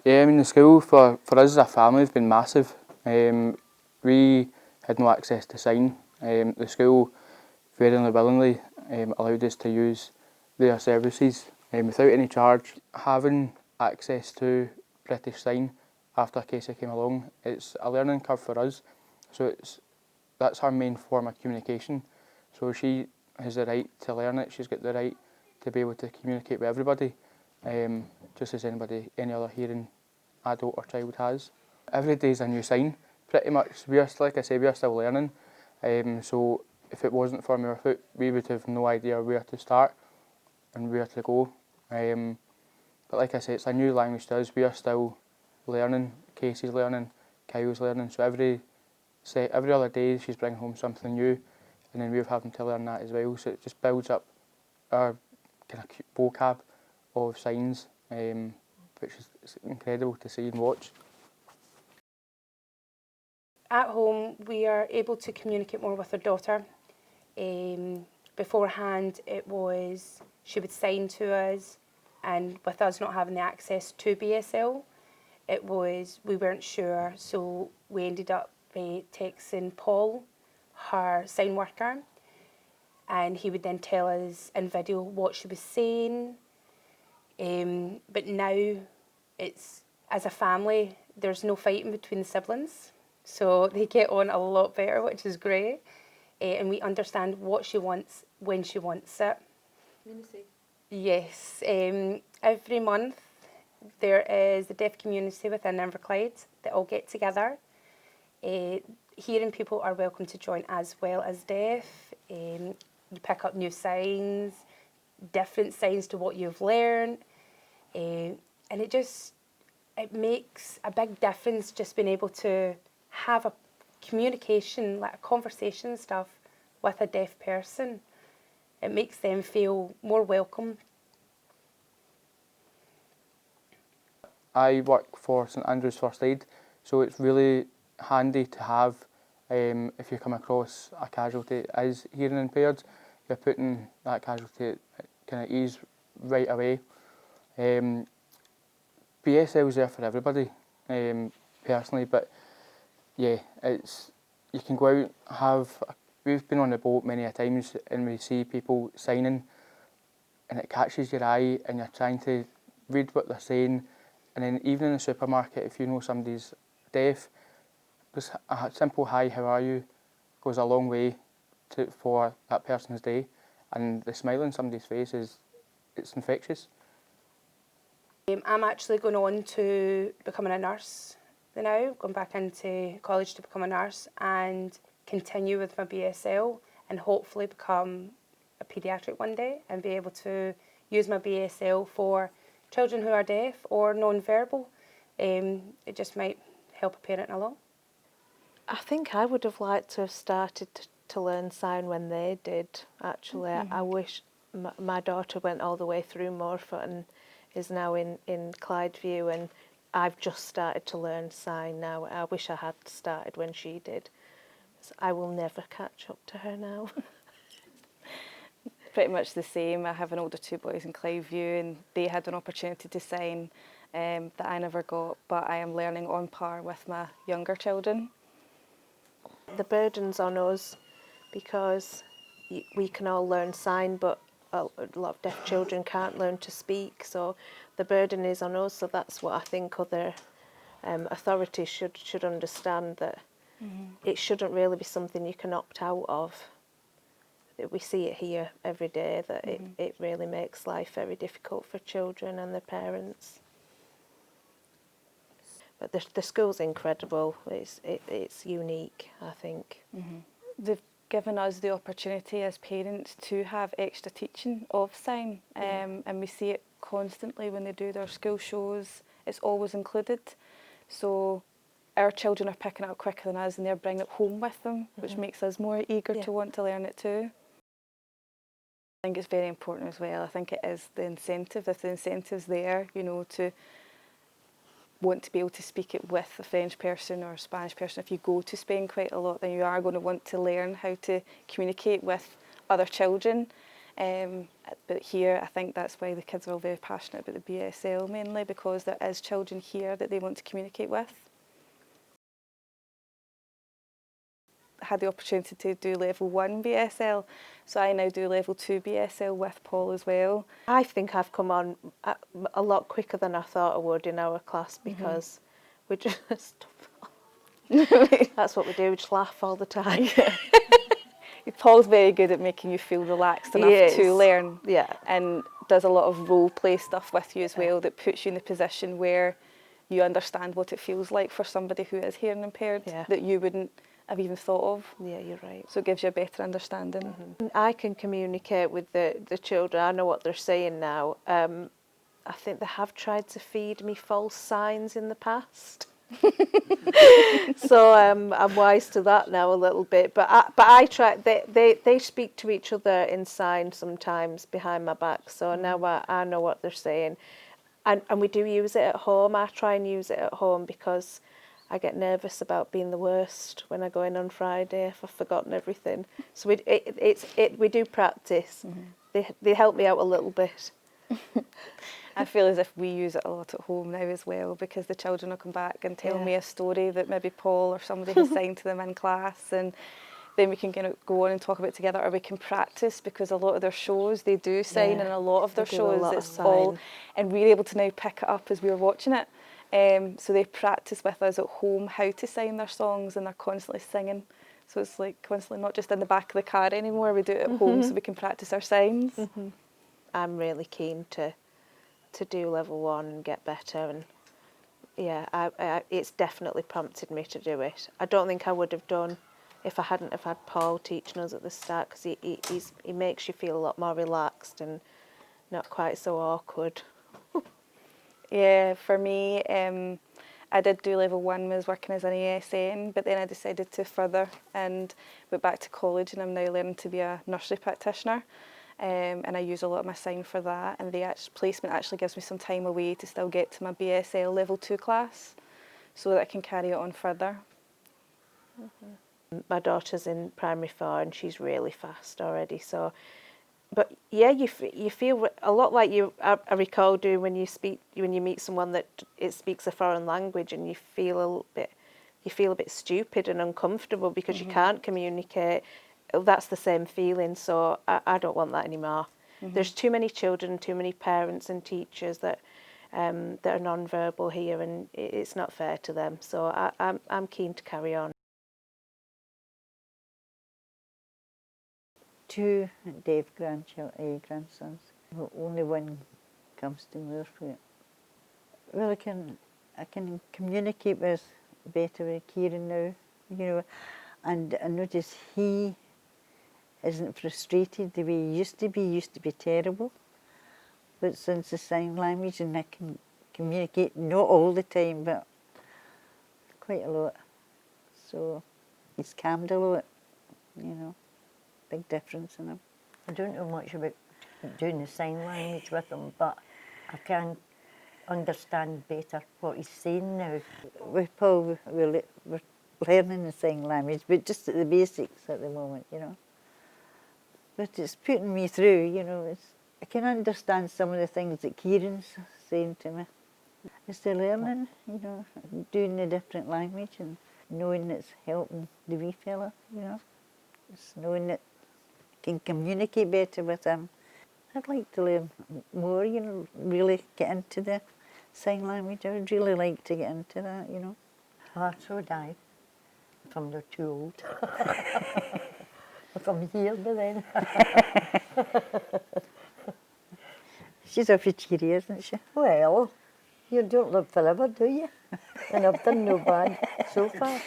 Yeah, I mean the school for us as a family has been massive. We had no access to sign. The school very willingly allowed us to use their services without any charge. Having access to British Sign after Casey came along, it's a learning curve for us. So that's our main form of communication. So she has the right to learn it. She's got the right to be able to communicate with everybody, just as any other hearing adult or child has. Every day is a new sign. Pretty much, like I say, we are still learning. So if it wasn't for Moorfoot, we would have no idea where to start and where to go. But like I say, it's a new language to us. We are still learning. Casey's learning, Kyle's learning. So every other day she's bringing home something new, and then we're having to learn that as well. So it just builds up our kind of vocab of signs, which is incredible to see and watch. At home, we are able to communicate more with our daughter. Beforehand, she would sign to us, and with us not having the access to BSL, we weren't sure, so we ended up texting Paul, her sign worker, and he would then tell us in video what she was saying. But now, as a family, there's no fighting between the siblings, so they get on a lot better, which is great. And we understand what she wants when she wants it. Community? Yes. Every month there is the deaf community within Inverclyde that all get together. Hearing people are welcome to join as well as deaf. You pick up new signs, different signs to what you've learned. And it makes a big difference just being able to have a communication, like a conversation and stuff with a deaf person. It makes them feel more welcome. I work for St Andrew's First Aid, so it's really handy to have if you come across a casualty that is hearing impaired, you're putting that casualty at kind of ease right away. BSL is there for everybody, personally, but yeah, you can go out, we've been on the boat many a times and we see people signing and it catches your eye and you're trying to read what they're saying, and then even in the supermarket, if you know somebody's deaf, just a simple hi, how are you goes a long way for that person's day, and the smile on somebody's face it's infectious. I'm actually going on to becoming a nurse now, going back into college to become a nurse and continue with my BSL and hopefully become a paediatric one day and be able to use my BSL for children who are deaf or non-verbal. It just might help a parent along. I think I would have liked to have started to learn sign when they did, actually. Mm-hmm. I wish my daughter went all the way through Moorfoot and is now in Clydeview, and I've just started to learn sign now. I wish I had started when she did. So I will never catch up to her now. Pretty much the same. I have an older two boys in Clydeview and they had an opportunity to sign that I never got, but I am learning on par with my younger children. The burden's on us because we can all learn sign, but a lot of deaf children can't learn to speak, so the burden is on us. So that's what I think other authorities should understand, that it shouldn't really be something you can opt out of. We see it here every day, that it really makes life very difficult for children and their parents. But the school's incredible. It's unique, I think. Mm-hmm. They've given us the opportunity as parents to have extra teaching of sign, and we see it constantly when they do their school shows. It's always included. So our children are picking it up quicker than us and they're bringing it home with them, which makes us more eager to want to learn it too. I think it's very important as well. I think it is the incentive. If the incentive's there, to want to be able to speak it with a French person or a Spanish person. If you go to Spain quite a lot, then you are going to want to learn how to communicate with other children. But here, I think that's why the kids are all very passionate about the BSL mainly, because there is children here that they want to communicate with. I had the opportunity to do level 1 BSL, so I now do level 2 BSL with Paul as well. I think I've come on a lot quicker than I thought I would in our class, because we just that's what we do, we just laugh all the time. Paul's very good at making you feel relaxed enough to learn, and does a lot of role play stuff with you as well, that puts you in a position where you understand what it feels like for somebody who is hearing impaired that you wouldn't have even thought of. Yeah, you're right. So it gives you a better understanding. I can communicate with the children. I know what they're saying now. I think they have tried to feed me false signs in the past. So I'm wise to that now a little bit. But I try. They speak to each other in sign sometimes behind my back. So now I know what they're saying, and we do use it at home. I try and use it at home because I get nervous about being the worst when I go in on Friday if I've forgotten everything. So we do practice. They help me out a little bit. I feel as if we use it a lot at home now as well, because the children will come back and tell me a story that maybe Paul or somebody has signed to them in class, and then we can kind of go on and talk about it together, or we can practice, because a lot of their shows they do sign, and a lot of their shows it's all, and we're able to now pick it up as we're watching it. So they practice with us at home how to sign their songs, and they're constantly singing. So it's like constantly not just in the back of the car anymore, we do it at home so we can practice our signs. I'm really keen to do level 1 and get better, and it's definitely prompted me to do it. I don't think I would have done if I hadn't have had Paul teaching us at the start, because he makes you feel a lot more relaxed and not quite so awkward. Yeah, for me, I did do level 1 when I was working as an ASN, but then I decided to further and went back to college, and I'm now learning to be a nursery practitioner. And I use a lot of my sign for that, and the placement actually gives me some time away to still get to my BSL level 2 class, so that I can carry it on further. My daughter's in primary 4 and she's really fast already, so but yeah, you feel a lot like I recall doing when you meet someone that it speaks a foreign language, and you feel a bit stupid and uncomfortable because you can't communicate. That's the same feeling, so I don't want that anymore. There's too many children, too many parents and teachers that are non-verbal here, and it's not fair to them. So I'm keen to carry on. 2 deaf grandsons. Well, only one comes to Moorfoot. Well, I can communicate better with Kieran now, and I notice he isn't frustrated the way he used to be. He used to be terrible, but since the sign language, and I can communicate, not all the time, but quite a lot. So he's calmed a lot, big difference in him. I don't know much about doing the sign language with him, but I can understand better what he's saying now. With Paul, we're learning the sign language, but just at the basics at the moment, But it's putting me through, I can understand some of the things that Kieran's saying to me. It's the learning, doing the different language and knowing it's helping the wee fella, It's knowing that I can communicate better with him. I'd like to learn more, really get into the sign language. I would really like to get into that, Oh, so would I, if I'm not too old. If I'm here by then. She's awfully cheery, isn't she? Well, you don't live forever, do you? And I've done no bad so far.